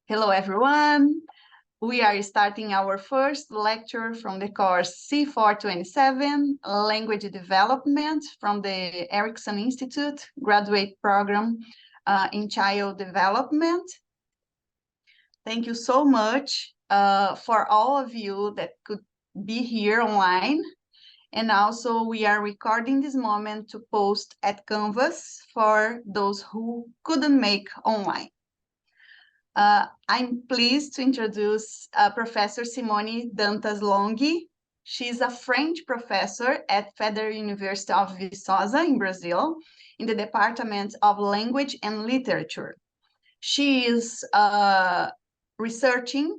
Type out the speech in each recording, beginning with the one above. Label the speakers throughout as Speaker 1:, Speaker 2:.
Speaker 1: Hello, everyone. We are starting our first lecture from the course C427, Language Development from the Erikson Institute graduate program in child development. Thank you so much for all of you that could be here online. And also we are recording this moment to post at Canvas for those who couldn't make online. I'm pleased to introduce Professor Simone Dantas Longhi. She's a French professor at Federal University of Viçosa in Brazil in the Department of Language and Literature. She is researching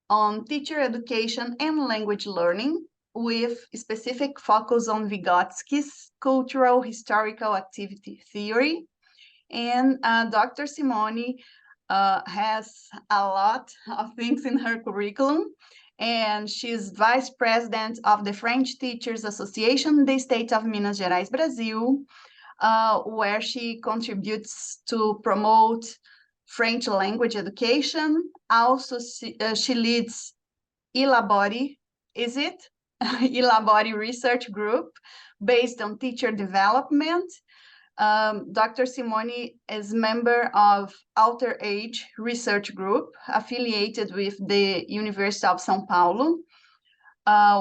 Speaker 1: on teacher education and language learning with specific focus on Vygotsky's cultural historical activity theory. And Dr. Simone has a lot of things in her curriculum, and she's vice president of the French Teachers Association in the state of Minas Gerais, Brazil, where she contributes to promote French language education. Also, she leads Elabori, is it? Elabori Research Group based on teacher development. Dr. Simone is member of Alter Age Research Group, affiliated with the University of São Paulo,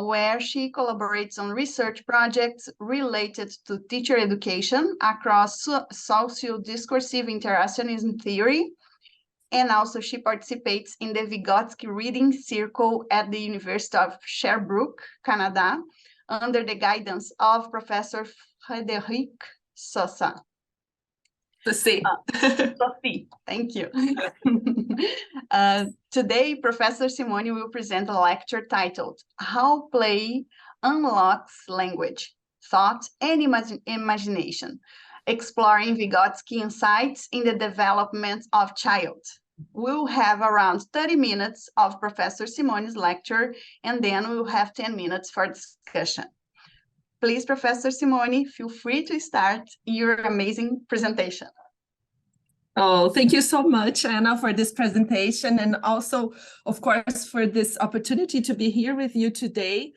Speaker 1: where she collaborates on research projects related to teacher education across socio-discursive interactionism theory. And also she participates in the Vygotsky Reading Circle at the University of Sherbrooke, Canada, under the guidance of Professor Frédéric Sosa.
Speaker 2: Sophie,
Speaker 1: thank you. Today, Professor Simone will present a lecture titled How Play Unlocks Language, Thought, and Imagination, exploring Vygotsky insights in the development of child. We'll have around 30 minutes of Professor Simone's lecture, and then we'll have 10 minutes for discussion. Please, Professor Simone, feel free to start your amazing presentation.
Speaker 2: Oh, thank you so much, Anna, for this presentation, and also, of course, for this opportunity to be here with you today.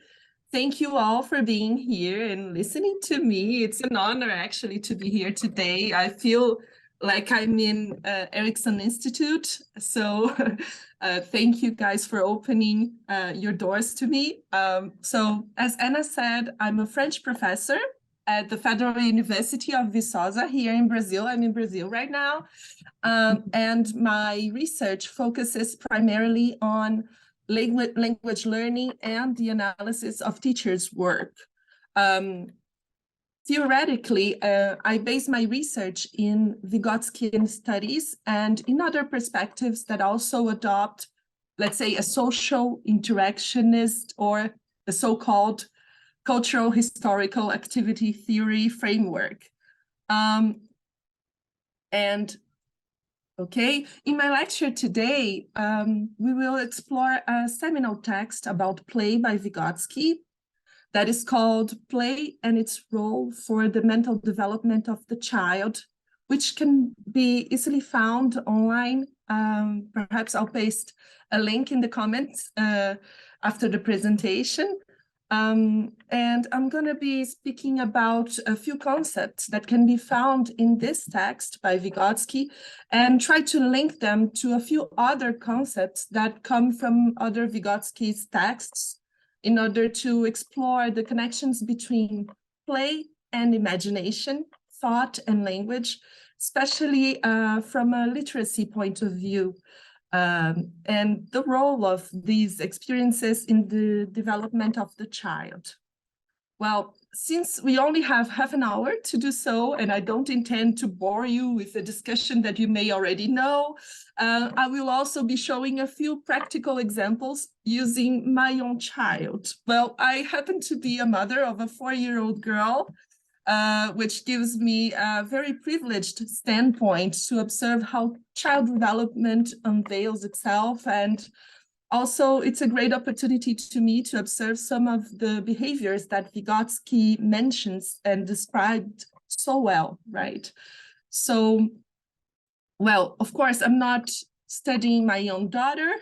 Speaker 2: Thank you all for being here and listening to me. It's an honor, actually, to be here today. I feel like I'm in Erikson Institute, so thank you guys for opening your doors to me. So as Anna said, I'm a French professor at the Federal University of Viçosa here in Brazil. I'm in Brazil right now, and my research focuses primarily on language learning and the analysis of teachers' work. Theoretically, I base my research in Vygotskyan studies and in other perspectives that also adopt, let's say, a social interactionist or the so-called cultural historical activity theory framework. In my lecture today, we will explore a seminal text about play by Vygotsky that is called Play and Its Role for the Mental Development of the Child, which can be easily found online. Perhaps I'll paste a link in the comments after the presentation. And I'm going to be speaking about a few concepts that can be found in this text by Vygotsky and try to link them to a few other concepts that come from other Vygotsky's texts in order to explore the connections between play and imagination, thought and language, especially from a literacy point of view. And the role of these experiences in the development of the child. Well, since we only have half an hour to do so, and I don't intend to bore you with a discussion that you may already know, I will also be showing a few practical examples using my own child. Well, I happen to be a mother of a 4-year-old girl, which gives me a very privileged standpoint to observe how child development unveils itself. And also, it's a great opportunity to me to observe some of the behaviors that Vygotsky mentions and described so well, right? So, well, of course, I'm not studying my own daughter.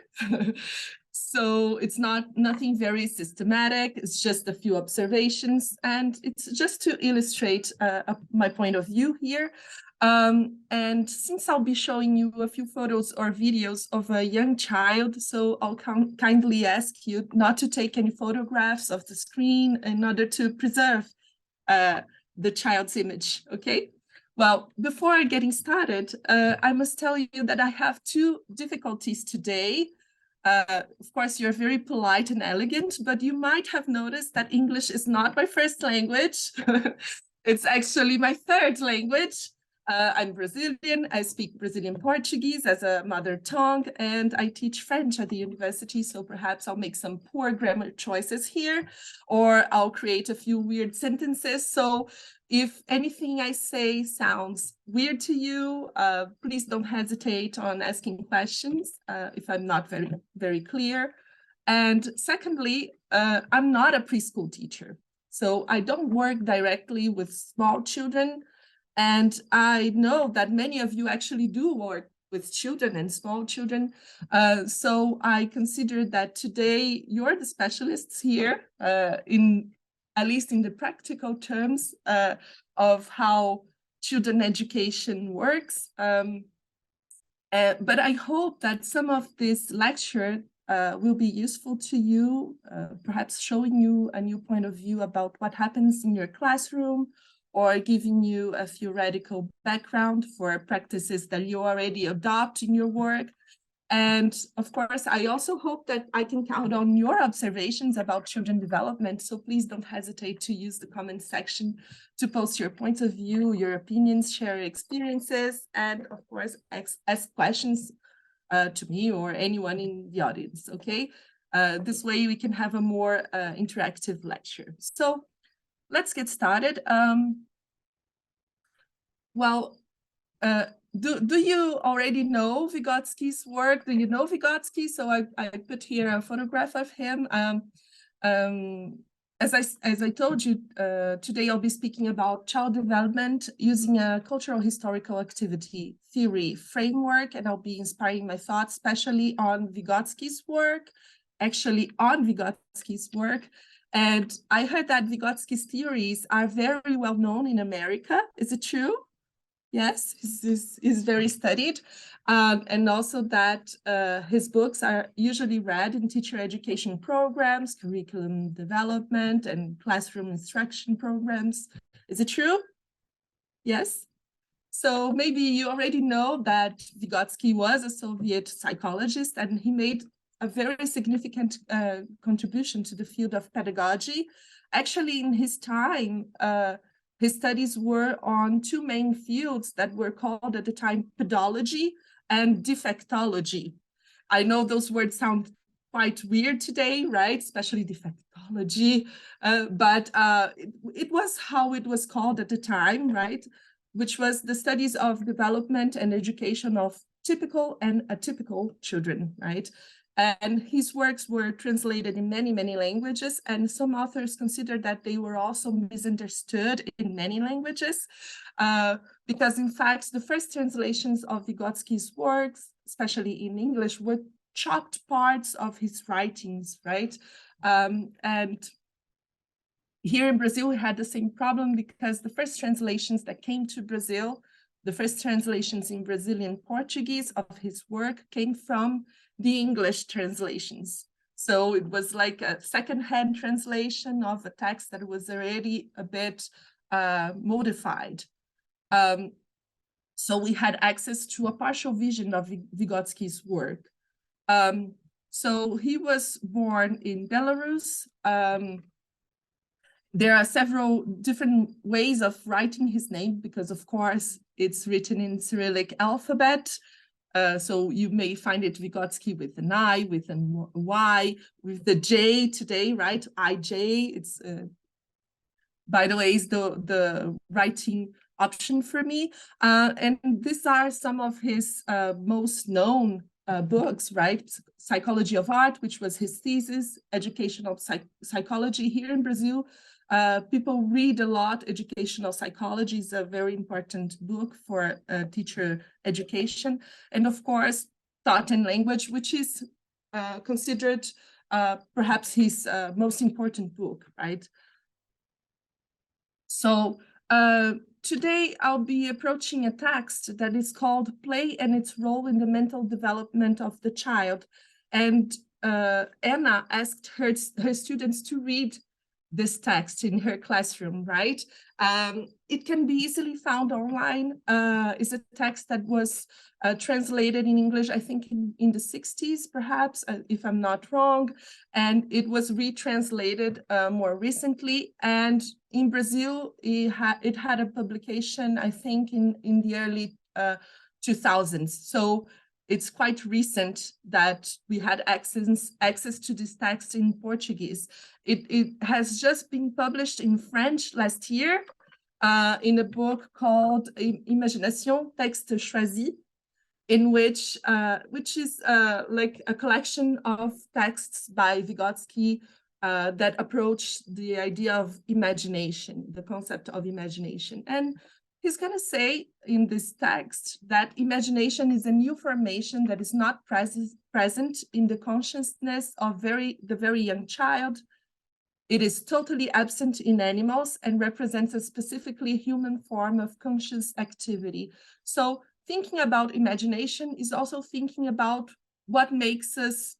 Speaker 2: So it's nothing very systematic. It's just a few observations, and it's just to illustrate my point of view here. And since I'll be showing you a few photos or videos of a young child, so I'll kindly ask you not to take any photographs of the screen in order to preserve the child's image, okay? Well, before getting started, I must tell you that I have two difficulties today. Of course, you're very polite and elegant, but you might have noticed that English is not my first language. It's actually my third language. I'm Brazilian. I speak Brazilian Portuguese as a mother tongue, and I teach French at the university. So perhaps I'll make some poor grammar choices here, or I'll create a few weird sentences. So if anything I say sounds weird to you, please don't hesitate on asking questions if I'm not very clear. And secondly, I'm not a preschool teacher. So I don't work directly with small children. And I know that many of you actually do work with children and small children. So I consider that today you're the specialists here at least in the practical terms of how children education works. But I hope that some of this lecture will be useful to you, perhaps showing you a new point of view about what happens in your classroom, or giving you a theoretical background for practices that you already adopt in your work. And of course, I also hope that I can count on your observations about children development. So please don't hesitate to use the comment section to post your points of view, your opinions, share your experiences, and of course, ask questions to me or anyone in the audience, okay? This way we can have a more interactive lecture. So let's get started. Do you already know Vygotsky's work? Do you know Vygotsky? So I put here a photograph of him. As I told you, today I'll be speaking about child development using a cultural historical activity theory framework, and I'll be inspiring my thoughts, especially on Vygotsky's work, And I heard that Vygotsky's theories are very well known in America. Is it true? Yes, he's very studied. And also that his books are usually read in teacher education programs, curriculum development, and classroom instruction programs. Is it true? Yes. So maybe you already know that Vygotsky was a Soviet psychologist, and he made a very significant contribution to the field of pedagogy. Actually, in his time, his studies were on two main fields that were called at the time pedology and defectology. I know those words sound quite weird today, right? Especially defectology, but it was how it was called at the time, right? Which was the studies of development and education of typical and atypical children, right? And his works were translated in many, many languages, and some authors consider that they were also misunderstood in many languages, because in fact, the first translations of Vygotsky's works, especially in English, were chopped parts of his writings, right? And here in Brazil, we had the same problem because the first translations that came to Brazil, the first translations in Brazilian Portuguese of his work came from the English translations. So it was like a second-hand translation of a text that was already a bit modified. So we had access to a partial vision of Vygotsky's work. So he was born in Belarus. There are several different ways of writing his name because, of course, it's written in Cyrillic alphabet. So you may find it Vygotsky with an I, with a Y, with the J today, right? IJ. It's, by the way, is the writing option for me. And these are some of his most known books, right? Psychology of Art, which was his thesis, educational psychology here in Brazil. People read a lot. Educational psychology is a very important book for teacher education. And of course, Thought and Language, which is considered perhaps his most important book, right? So today I'll be approaching a text that is called Play and Its Role in the Mental Development of the Child. And Anna asked her students to read this text in her classroom, right? It can be easily found online. It's a text that was translated in English, I think in the 60s, perhaps, if I'm not wrong. And it was retranslated more recently. And in Brazil, it had a publication, I think, in the early 2000s. So it's quite recent that we had access to this text in Portuguese. It has just been published in French last year in a book called Imagination, Texte Choisi, in which is like a collection of texts by Vygotsky that approach the idea of imagination, the concept of imagination. And he's going to say in this text that imagination is a new formation that is not present in the consciousness of the very young child. It is totally absent in animals and represents a specifically human form of conscious activity. So thinking about imagination is also thinking about what makes us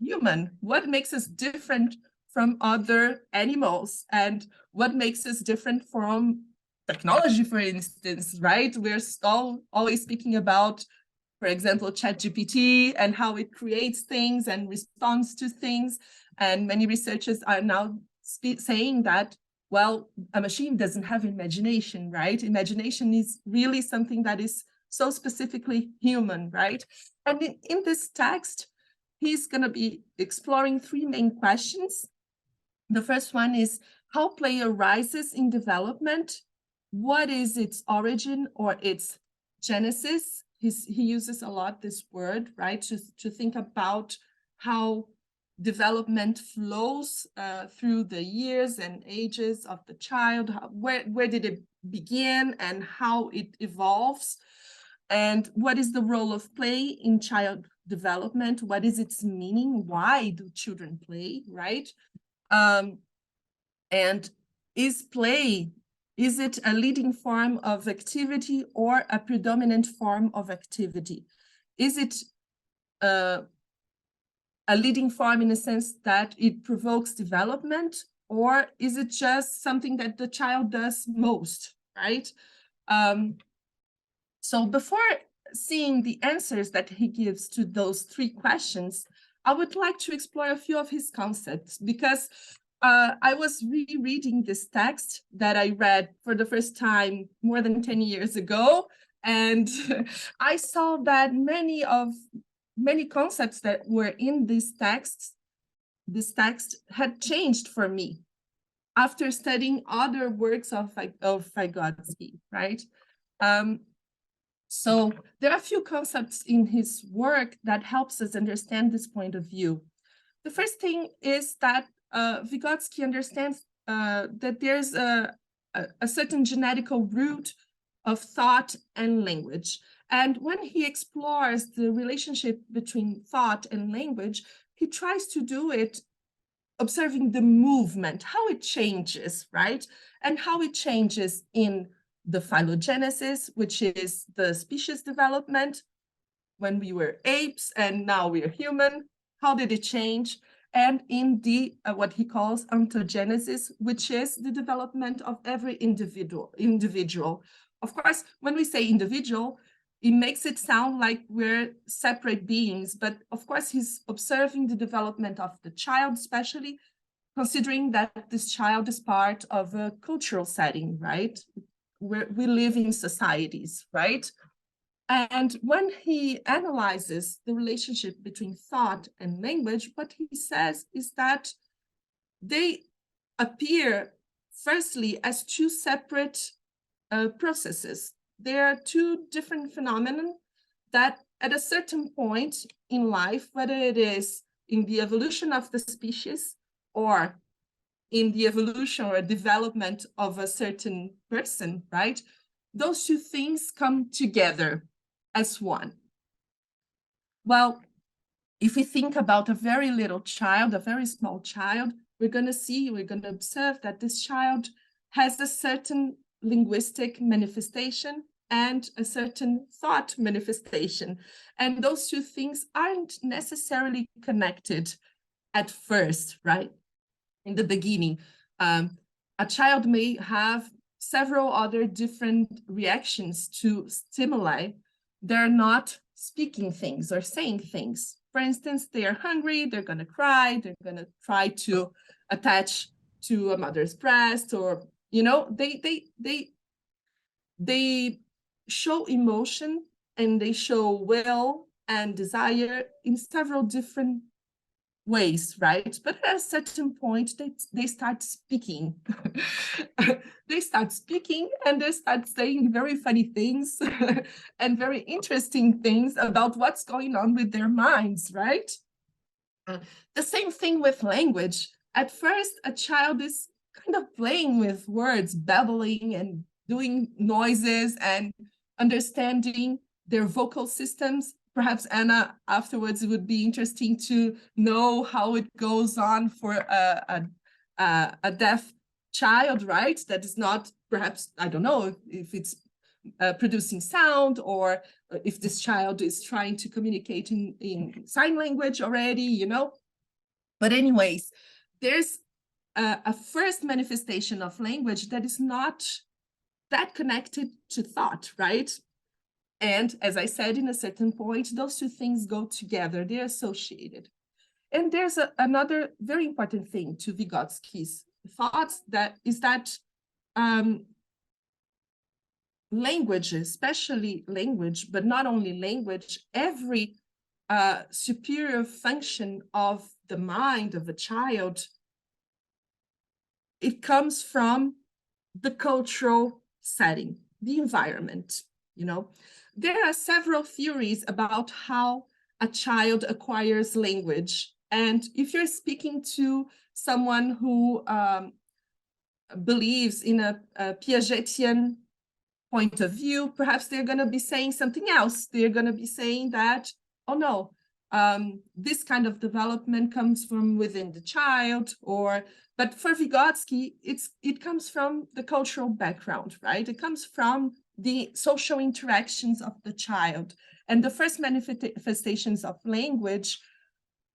Speaker 2: human, what makes us different from other animals, and what makes us different from technology, for instance, right? We're always speaking about, for example, ChatGPT and how it creates things and responds to things. And many researchers are now saying that, well, a machine doesn't have imagination, right? Imagination is really something that is so specifically human, right? And in this text, he's going to be exploring three main questions. The first one is how play arises in development. What is its origin or its genesis? He uses a lot this word, right, to think about how development flows through the years and ages of the child. Where did it begin and how it evolves? And what is the role of play in child development? What is its meaning? Why do children play, right? And is it a leading form of activity or a predominant form of activity? Is it a leading form in a sense that it provokes development, or is it just something that the child does most, right? So before seeing the answers that he gives to those three questions, I would like to explore a few of his concepts, because I was rereading this text that I read for the first time more than 10 years ago, and I saw that many concepts that were in this text had changed for me after studying other works of Vygotsky, right? So there are a few concepts in his work that helps us understand this point of view. The first thing is that Vygotsky understands that there's a certain genetical root of thought and language. And when he explores the relationship between thought and language, he tries to do it observing the movement, how it changes, right? And how it changes in the phylogenesis, which is the species development, when we were apes and now we're human, how did it change? And in the what he calls ontogenesis, which is the development of every individual. Of course, when we say individual, it makes it sound like we're separate beings, but of course he's observing the development of the child, especially considering that this child is part of a cultural setting, right? Where we live in societies, right? And when he analyzes the relationship between thought and language, what he says is that they appear, firstly, as two separate processes. There are two different phenomena that at a certain point in life, whether it is in the evolution of the species or in the evolution or development of a certain person, right? Those two things come together as one. Well, if we think about a very little child, a very small child, we're going to observe that this child has a certain linguistic manifestation and a certain thought manifestation. And those two things aren't necessarily connected at first, right? In the beginning. A child may have several other different reactions to stimuli. They're not speaking things or saying things. For instance, they are hungry, they're going to cry, they're going to try to attach to a mother's breast, or, you know, they show emotion and they show will and desire in several different ways, right? But at a certain point, they start speaking. They start speaking and they start saying very funny things and very interesting things about what's going on with their minds, right? The same thing with language. At first, a child is kind of playing with words, babbling and doing noises and understanding their vocal systems. Perhaps, Anna, afterwards, it would be interesting to know how it goes on for a deaf child, right? That is not, perhaps, I don't know if it's producing sound, or if this child is trying to communicate in sign language already, you know. But anyways, there's a first manifestation of language that is not that connected to thought, right? And as I said, in a certain point, those two things go together, they're associated. And there's another very important thing to Vygotsky's thoughts, that is that language, especially language, but not only language, every superior function of the mind of a child, it comes from the cultural setting, the environment, you know. There are several theories about how a child acquires language. And if you're speaking to someone who believes in a Piagetian point of view, perhaps they're going to be saying something else. They're going to be saying that, oh no, this kind of development comes from within the child, or, but for Vygotsky, it comes from the cultural background, right? It comes from the social interactions of the child. And the first manifestations of language,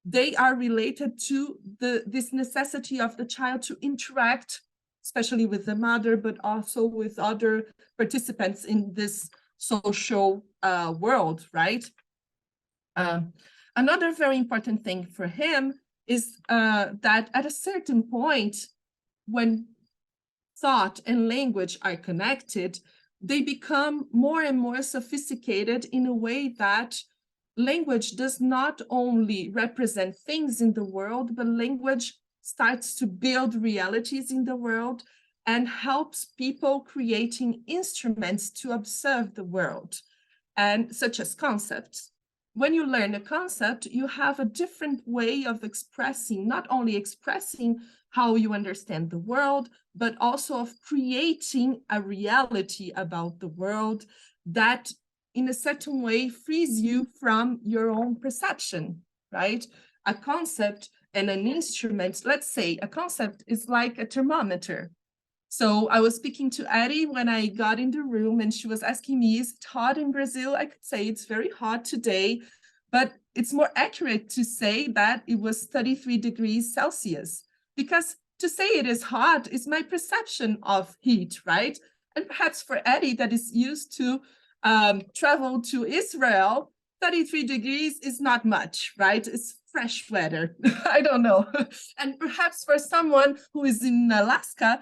Speaker 2: they are related to this necessity of the child to interact, especially with the mother, but also with other participants in this social world, right? Another very important thing for him is that at a certain point, when thought and language are connected, they become more and more sophisticated in a way that language does not only represent things in the world, but language starts to build realities in the world and helps people creating instruments to observe the world, and such as concepts. When you learn a concept, you have a different way of expressing, not only expressing how you understand the world, but also of creating a reality about the world that in a certain way frees you from your own perception, right? A concept and an instrument, let's say a concept is like a thermometer. So I was speaking to Addie when I got in the room, and she was asking me, is it hot in Brazil? I could say it's very hot today, but it's more accurate to say that it was 33 degrees Celsius, because to say it is hot is my perception of heat, right? And perhaps for Addie that is used to travel to Israel, 33 degrees is not much, right? It's fresh weather. I don't know. And perhaps for someone who is in Alaska,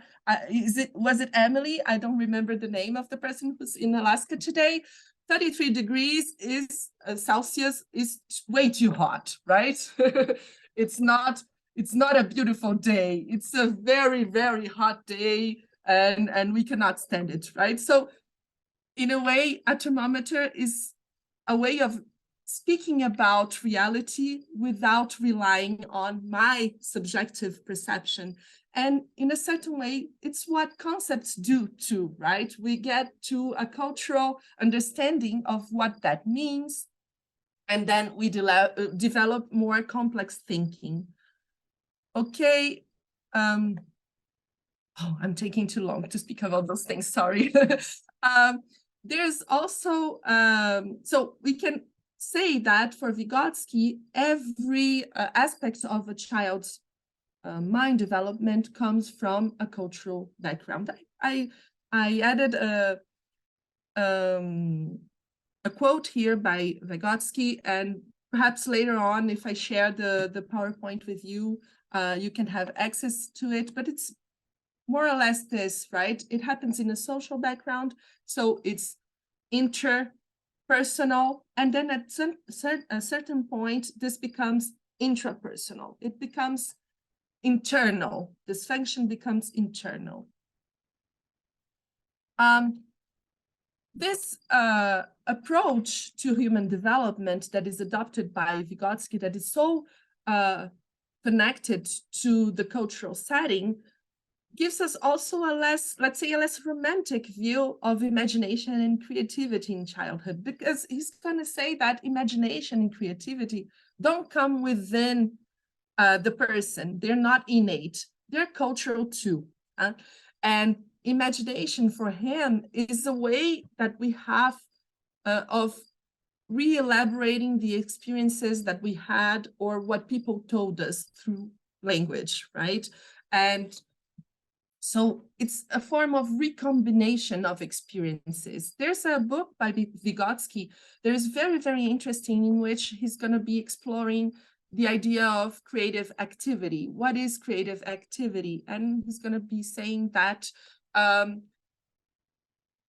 Speaker 2: was it Emily? I don't remember the name of the person who's in Alaska today. 33 degrees is Celsius is way too hot, right? It's not a beautiful day. It's a very, very hot day, and we cannot stand it, right? So in a way, a thermometer is a way of speaking about reality without relying on my subjective perception. And in a certain way, it's what concepts do too, right? We get to a cultural understanding of what that means. And then we develop more complex thinking. Okay. Oh, I'm taking too long to speak about those things, sorry. There's also, so we can say that for Vygotsky, every aspect of a child's mind development comes from a cultural background. I added a quote here by Vygotsky, and perhaps later on, if I share the PowerPoint with you, you can have access to it, but it's more or less this, right? It happens in a social background, so it's interpersonal, and then at a certain point, this becomes intrapersonal. It becomes internal. This function becomes internal. This approach to human development that is adopted by Vygotsky, that is so connected to the cultural setting, gives us also a less, let's say, a less romantic view of imagination and creativity in childhood, because he's going to say that imagination and creativity don't come within the person. They're not innate. They're cultural too. And imagination for him is a way that we have of re-elaborating the experiences that we had or what people told us through language, right? And so it's a form of recombination of experiences. There's a book by Vygotsky that is very, very interesting, in which he's going to be exploring the idea of creative activity. What is creative activity? And he's going to be saying that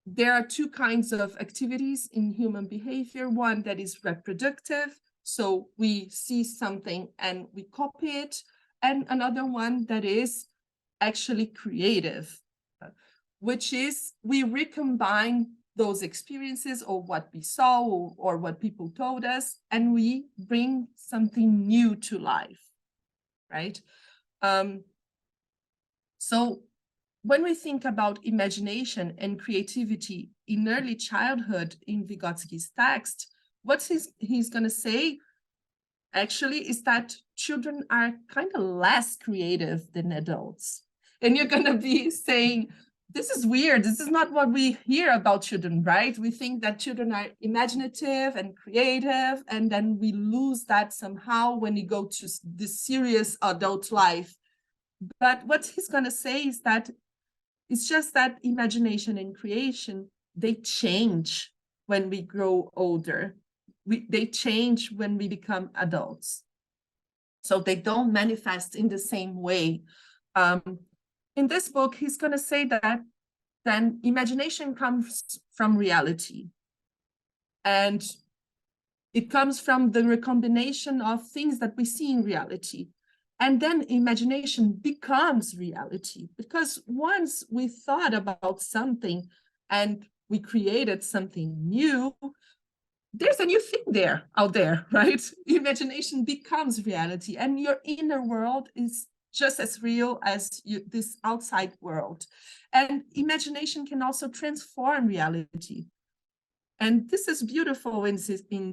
Speaker 2: there are two kinds of activities in human behavior. One that is reproductive, so we see something and we copy it, and another one that is actually creative, which is we recombine those experiences or what we saw or what people told us, and we bring something new to life, right? So when we think about imagination and creativity in early childhood in Vygotsky's text, what he's going to say actually is that children are kind of less creative than adults. And you're going to be saying, this is weird. This is not what we hear about children, right? We think that children are imaginative and creative, and then we lose that somehow when we go to the serious adult life. But what he's going to say is that it's just that imagination and creation, they change when we grow older. They change when we become adults. So they don't manifest in the same way. In this book, he's going to say that then imagination comes from reality. And it comes from the recombination of things that we see in reality. And then imagination becomes reality, because once we thought about something and we created something new, there's a new thing out there, right? Imagination becomes reality, and your inner world is just as real as this outside world. And imagination can also transform reality. And this is beautiful in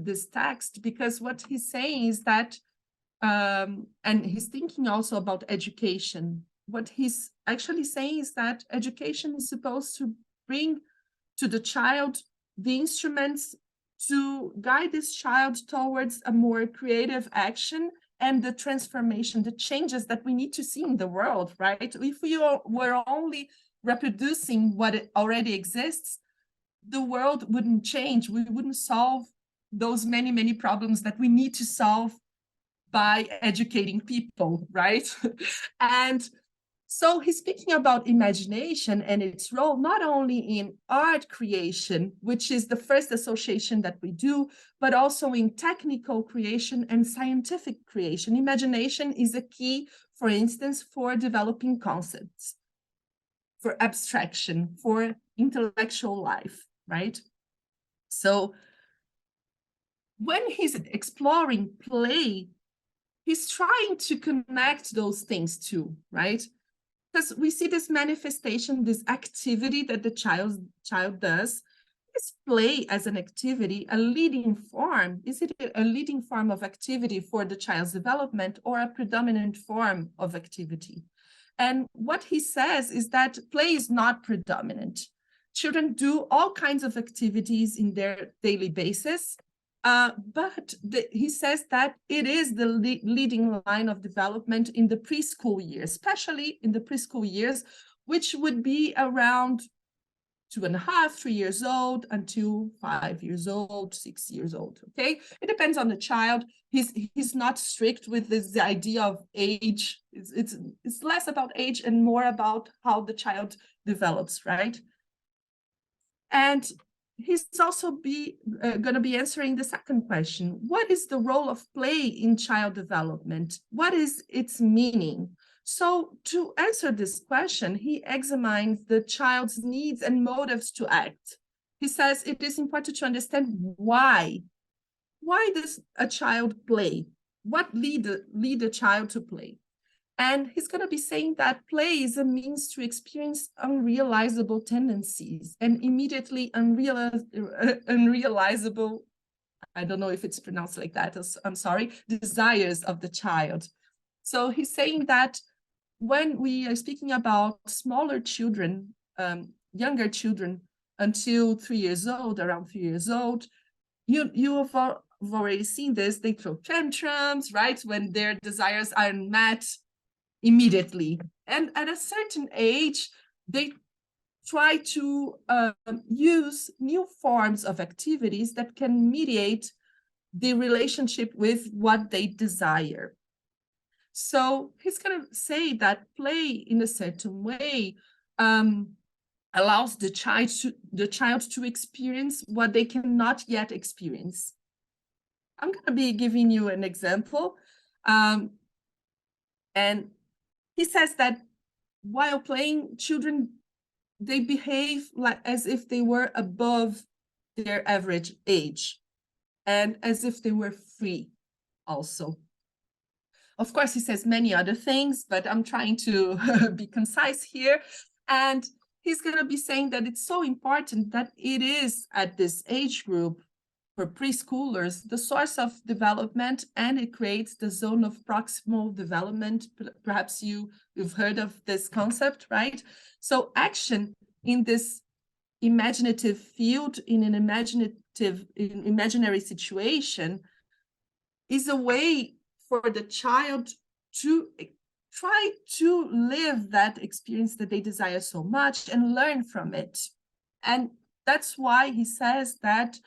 Speaker 2: this text, because what he's saying is that, and he's thinking also about education. What he's actually saying is that education is supposed to bring to the child the instruments to guide this child towards a more creative action and the transformation, the changes that we need to see in the world, right? If we were only reproducing what already exists, the world wouldn't change. We wouldn't solve those many, many problems that we need to solve by educating people, right? And so he's speaking about imagination and its role, not only in art creation, which is the first association that we do, but also in technical creation and scientific creation. Imagination is a key, for instance, for developing concepts, for abstraction, for intellectual life, right? So when he's exploring play, he's trying to connect those things too, right? Because we see this manifestation, this activity that the child does, is play as an activity a leading form? Is it a leading form of activity for the child's development or a predominant form of activity? And what he says is that play is not predominant. Children do all kinds of activities in their daily basis, but he says that it is the leading line of development in the preschool years, especially in the preschool years, which would be around 2.5, 3 years old until 5 years old, 6 years old. Okay, it depends on the child. He's not strict with this idea of age. It's less about age and more about how the child develops, right? And he's also going to be answering the second question. What is the role of play in child development? What is its meaning? So to answer this question, he examines the child's needs and motives to act. He says it is important to understand why. Why does a child play? What lead a child to play? And he's going to be saying that play is a means to experience unrealizable tendencies and immediately unrealizable, I don't know if it's pronounced like that, I'm sorry, desires of the child. So he's saying that when we are speaking about smaller children, younger children until 3 years old, around 3 years old, you have already seen this, they throw tantrums, right? When their desires aren't met immediately. And at a certain age, they try to use new forms of activities that can mediate the relationship with what they desire. So he's going to say that play in a certain way allows the child to experience what they cannot yet experience. I'm going to be giving you an example. And he says that while playing, children, they behave like as if they were above their average age and as if they were free also. Of course, he says many other things, but I'm trying to be concise here. And he's going to be saying that it's so important that it is at this age group for preschoolers, the source of development, and it creates the zone of proximal development. Perhaps you've heard of this concept, right? So action in this imaginative field, in an imaginary situation, is a way for the child to try to live that experience that they desire so much and learn from it. And that's why he says that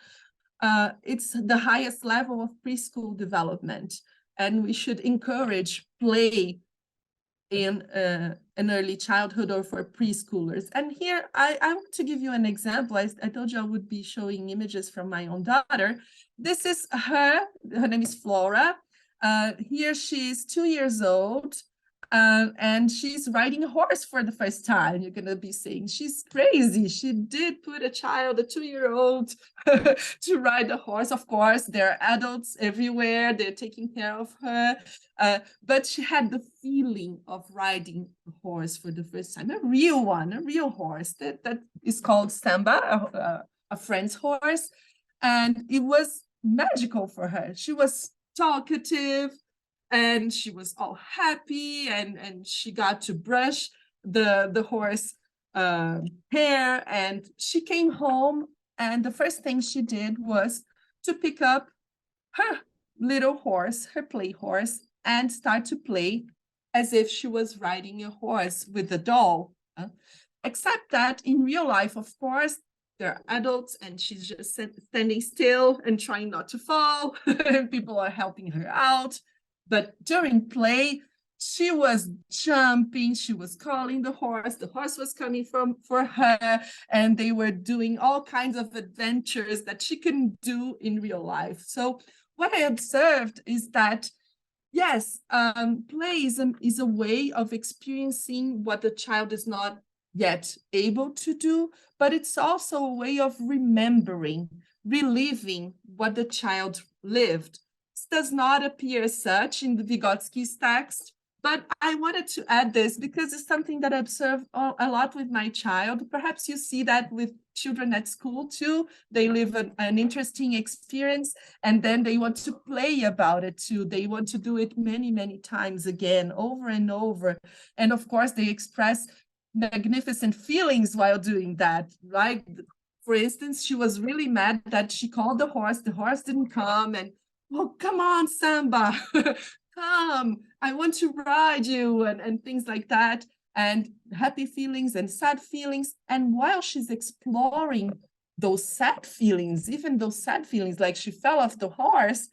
Speaker 2: it's the highest level of preschool development, and we should encourage play in an early childhood or for preschoolers. And here I want to give you an example. I told you I would be showing images from my own daughter. This is her name is Flora. Here she's 2 years old. And she's riding a horse for the first time. You're going to be saying she's crazy. She did put a 2-year-old, to ride a horse. Of course, there are adults everywhere. They're taking care of her. But she had the feeling of riding a horse for the first time, a real one, a real horse that is called Samba, a friend's horse. And it was magical for her. She was talkative, and she was all happy, and she got to brush the horse hair, and she came home, and the first thing she did was to pick up her little horse, her play horse, and start to play as if she was riding a horse with a doll. Except that in real life, of course, there are adults, and she's just standing still and trying not to fall, and people are helping her out. But during play, she was jumping, she was calling the horse was coming for her, and they were doing all kinds of adventures that she couldn't do in real life. So what I observed is that, yes, play is a way of experiencing what the child is not yet able to do, but it's also a way of remembering, reliving what the child lived. Does not appear as such in the Vygotsky's text, But I wanted to add this because it's something that I observe a lot with my child. Perhaps you see that with children at school too. They live an interesting experience and then they want to play about it too. They want to do it many, many times again, over and over. And of course, they express magnificent feelings while doing that. Like, for instance, she was really mad that she called the horse didn't come, and, oh, come on, Samba. Come, I want to ride you, and things like that, and happy feelings and sad feelings. And while she's exploring those sad feelings, even those sad feelings, like she fell off the horse,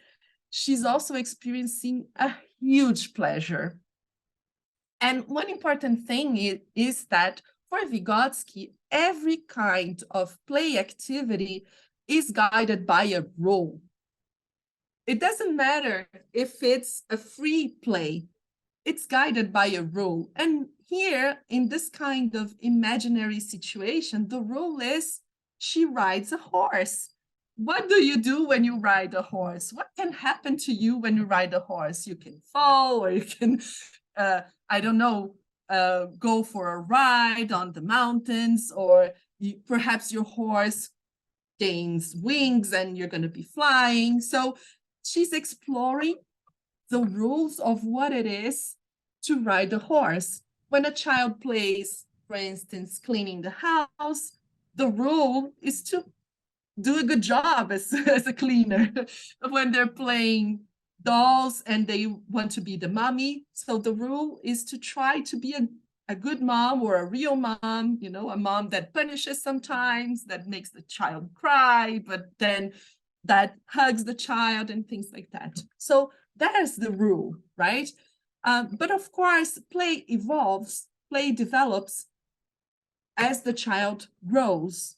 Speaker 2: she's also experiencing a huge pleasure. And one important thing is that for Vygotsky, every kind of play activity is guided by a role. It doesn't matter if it's a free play, it's guided by a rule. And here, in this kind of imaginary situation, the rule is she rides a horse. What do you do when you ride a horse? What can happen to you when you ride a horse? You can fall, or you can, I don't know, go for a ride on the mountains, or perhaps your horse gains wings and you're going to be flying. So she's exploring the rules of what it is to ride a horse. When a child plays, for instance, cleaning the house, the rule is to do a good job as a cleaner. When they're playing dolls and they want to be the mommy, so the rule is to try to be a good mom, or a real mom, you know, a mom that punishes sometimes, that makes the child cry, but then that hugs the child and things like that. So that is the rule, right? But of course, play evolves, play develops as the child grows.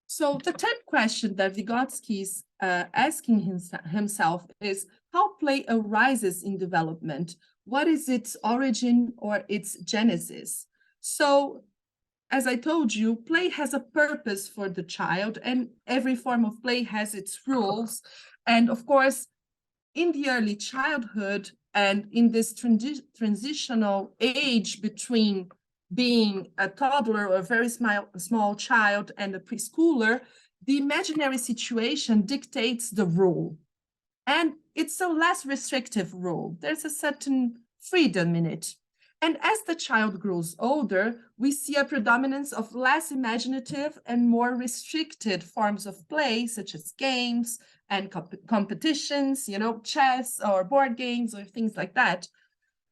Speaker 2: So the 10th question that Vygotsky is asking himself is, how play arises in development? What is its origin or its genesis? So, as I told you, play has a purpose for the child, and every form of play has its rules. And of course, in the early childhood and in this transitional age between being a toddler or a very small child and a preschooler, the imaginary situation dictates the rule. And it's a less restrictive rule. There's a certain freedom in it. And as the child grows older, we see a predominance of less imaginative and more restricted forms of play, such as games and competitions, you know, chess or board games or things like that.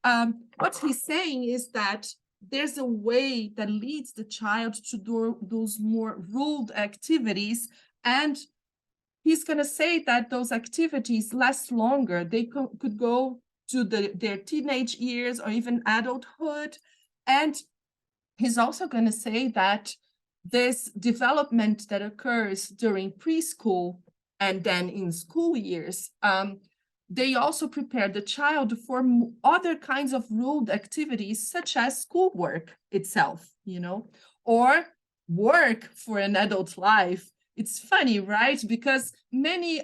Speaker 2: What he's saying is that there's a way that leads the child to do those more ruled activities, and he's going to say that those activities last longer. They could go to their teenage years or even adulthood. And he's also going to say that this development that occurs during preschool and then in school years, they also prepare the child for other kinds of ruled activities, such as schoolwork itself, you know, or work for an adult life. It's funny, right? Because many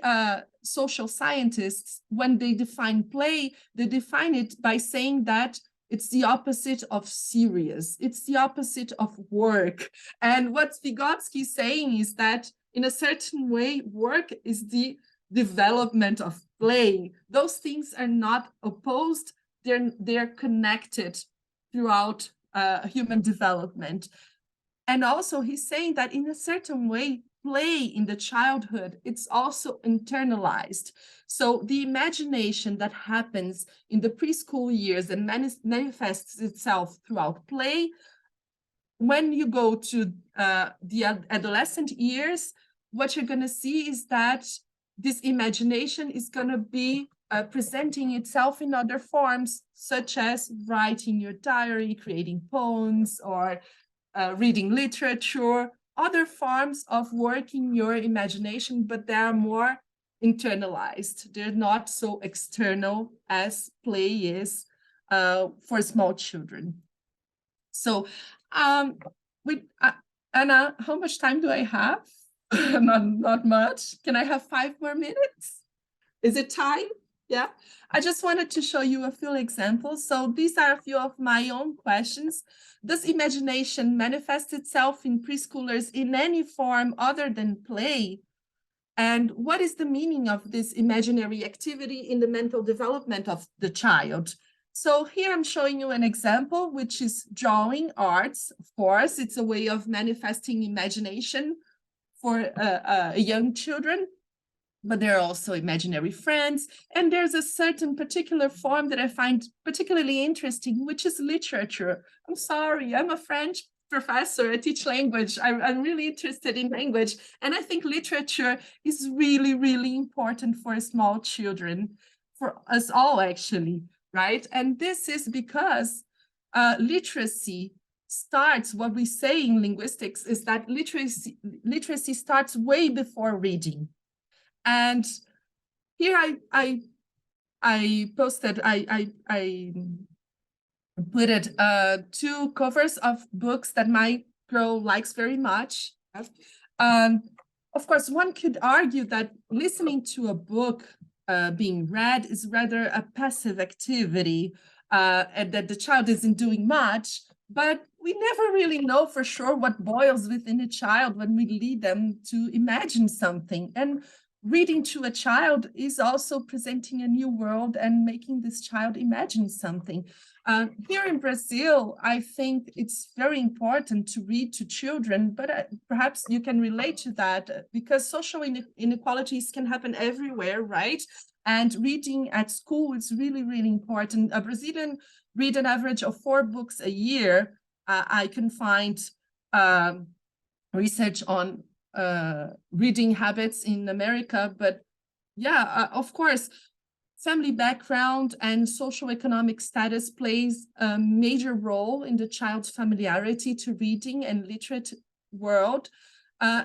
Speaker 2: social scientists, when they define play, they define it by saying that it's the opposite of serious. It's the opposite of work. And what Vygotsky is saying is that in a certain way, work is the development of play. Those things are not opposed. They're connected throughout human development. And also he's saying that in a certain way, play in the childhood, it's also internalized. So the imagination that happens in the preschool years and manifests itself throughout play, when you go to the adolescent years, what you're going to see is that this imagination is going to be presenting itself in other forms, such as writing your diary, creating poems, or reading literature, other forms of working your imagination, but they are more internalized. They're not so external as play is for small children. So, Anna, how much time do I have? Not much. Can I have 5 more minutes? Is it time? Yeah. I just wanted to show you a few examples. So these are a few of my own questions. Does imagination manifest itself in preschoolers in any form other than play? And what is the meaning of this imaginary activity in the mental development of the child? So here I'm showing you an example, which is drawing arts. Of course, it's a way of manifesting imagination for young children, but there are also imaginary friends. And there's a certain particular form that I find particularly interesting, which is literature. I'm sorry, I'm a French professor. I teach language. I'm really interested in language. And I think literature is really, really important for small children, for us all, actually, right? And this is because literacy starts, what we say in linguistics is that literacy starts way before reading. And here I posted, I put it two covers of books that my girl likes very much. Of course, one could argue that listening to a book being read is rather a passive activity, and that the child isn't doing much, but we never really know for sure what boils within a child when we lead them to imagine something. And reading to a child is also presenting a new world and making this child imagine something. Here in Brazil, I think it's very important to read to children, but perhaps you can relate to that because social inequalities can happen everywhere, right? And reading at school is really, really important. A Brazilian read an average of 4 books a year. I can find research on reading habits in America, but yeah, of course, family background and socioeconomic status plays a major role in the child's familiarity to reading and literate world.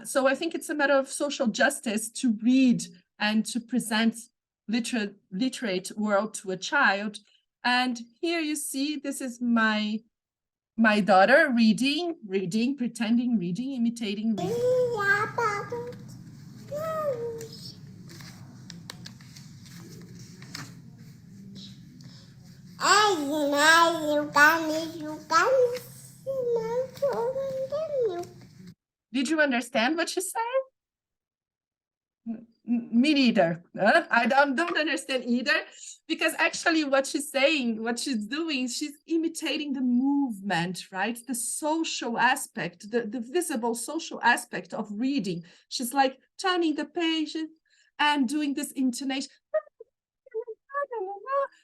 Speaker 2: So I think it's a matter of social justice to read and to present literate world to a child. And here you see, this is my daughter reading, pretending reading, imitating reading. Did you understand what she said? Me neither. I don't understand either, because actually what she's saying, what she's doing, she's imitating the movement, right? The social aspect, the visible social aspect of reading. She's like turning the pages and doing this intonation,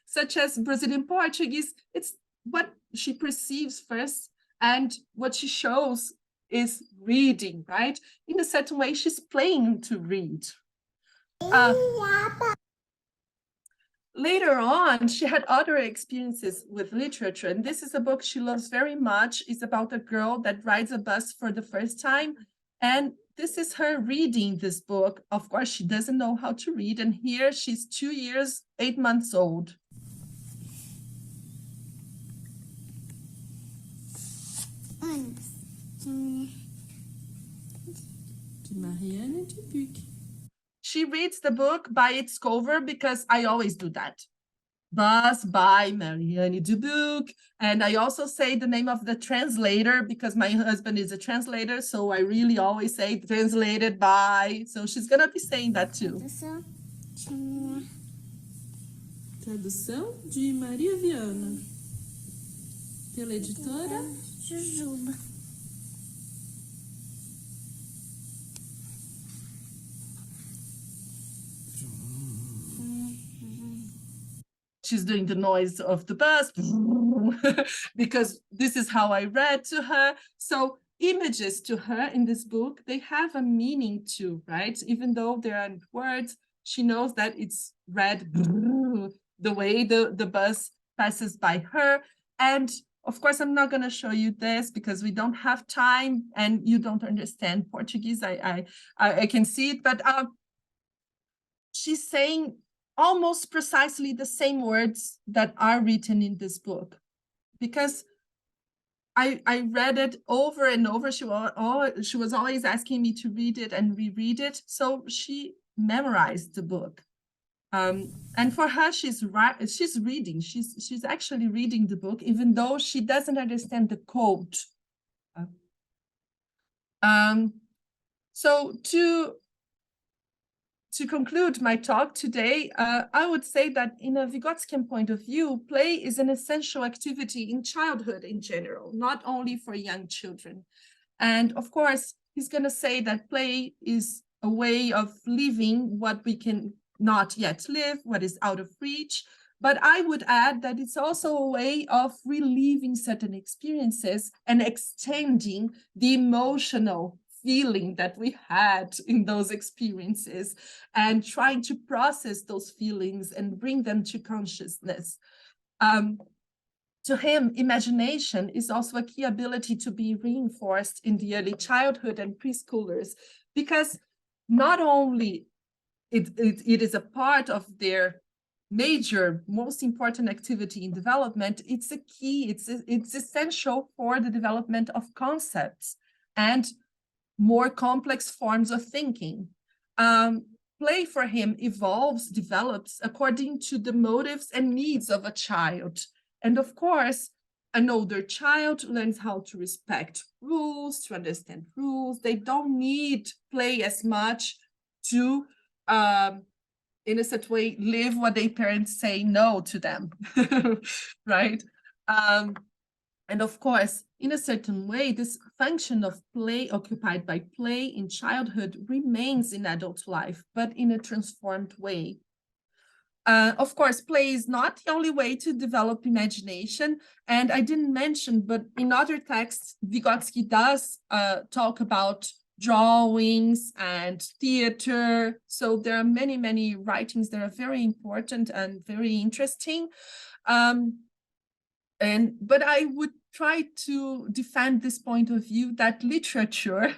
Speaker 2: such as Brazilian Portuguese. It's what she perceives first, and what she shows is reading, right? In a certain way, she's playing to read. Later on, she had other experiences with literature, and this is a book she loves very much. It's about a girl that rides a bus for the first time, and this is her reading this book. Of course, she doesn't know how to read, and here she's 2 years, 8 months old. Marianne Dubuc. She reads the book by its cover because I always do that. Bus by Marianne Dubuc. And I also say the name of the translator because my husband is a translator. So I really always say translated by. So she's going to be saying that too. Tradução de Maria Viana. Pela editora Jujuba. She's doing the noise of the bus because this is how I read to her. So images to her in this book, they have a meaning too, right? Even though there aren't words, she knows that it's read the way the bus passes by her. And of course, I'm not going to show you this because we don't have time and you don't understand Portuguese. I can see it, but she's saying almost precisely the same words that are written in this book, because I read it over and over. She was always asking me to read it and reread it, so she memorized the book. And for her, she's reading. She's actually reading the book, even though she doesn't understand the code. So to conclude my talk today, I would say that in a Vygotskian point of view, play is an essential activity in childhood in general, not only for young children. And of course, he's going to say that play is a way of living what we can not yet live, what is out of reach. But I would add that it's also a way of reliving certain experiences and extending the emotional feeling that we had in those experiences and trying to process those feelings and bring them to consciousness. To him, imagination is also a key ability to be reinforced in the early childhood and preschoolers, because not only it is a part of their major, most important activity in development, it's a key, it's essential for the development of concepts and more complex forms of thinking. Play for him evolves, develops according to the motives and needs of a child. And of course, an older child learns how to respect rules, to understand rules. They don't need play as much to, in a certain way, live what their parents say no to them, right? And of course, in a certain way, this function of play occupied by play in childhood remains in adult life, but in a transformed way. Of course, play is not the only way to develop imagination. And I didn't mention, but in other texts, Vygotsky does talk about drawings and theater. So there are many, many writings that are very important and very interesting. But I would try to defend this point of view that literature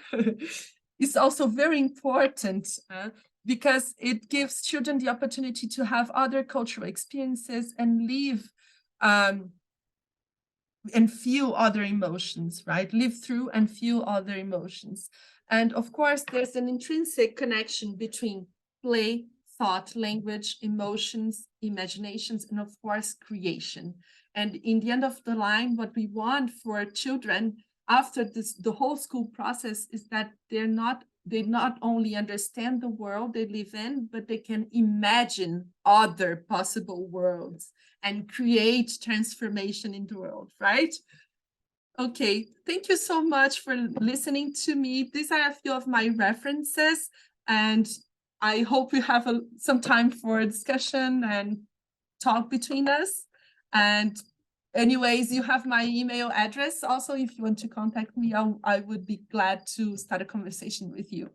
Speaker 2: is also very important because it gives children the opportunity to have other cultural experiences and live and feel other emotions, right? Live through and feel other emotions. And of course, there's an intrinsic connection between play, thought, language, emotions, imaginations, and of course, creation. And in the end of the line, what we want for children after the whole school process is that they not only understand the world they live in, but they can imagine other possible worlds and create transformation in the world, right? Okay, thank you so much for listening to me. These are a few of my references, and I hope we have some time for discussion and talk between us. And anyways, you have my email address also. If you want to contact me, I would be glad to start a conversation with you.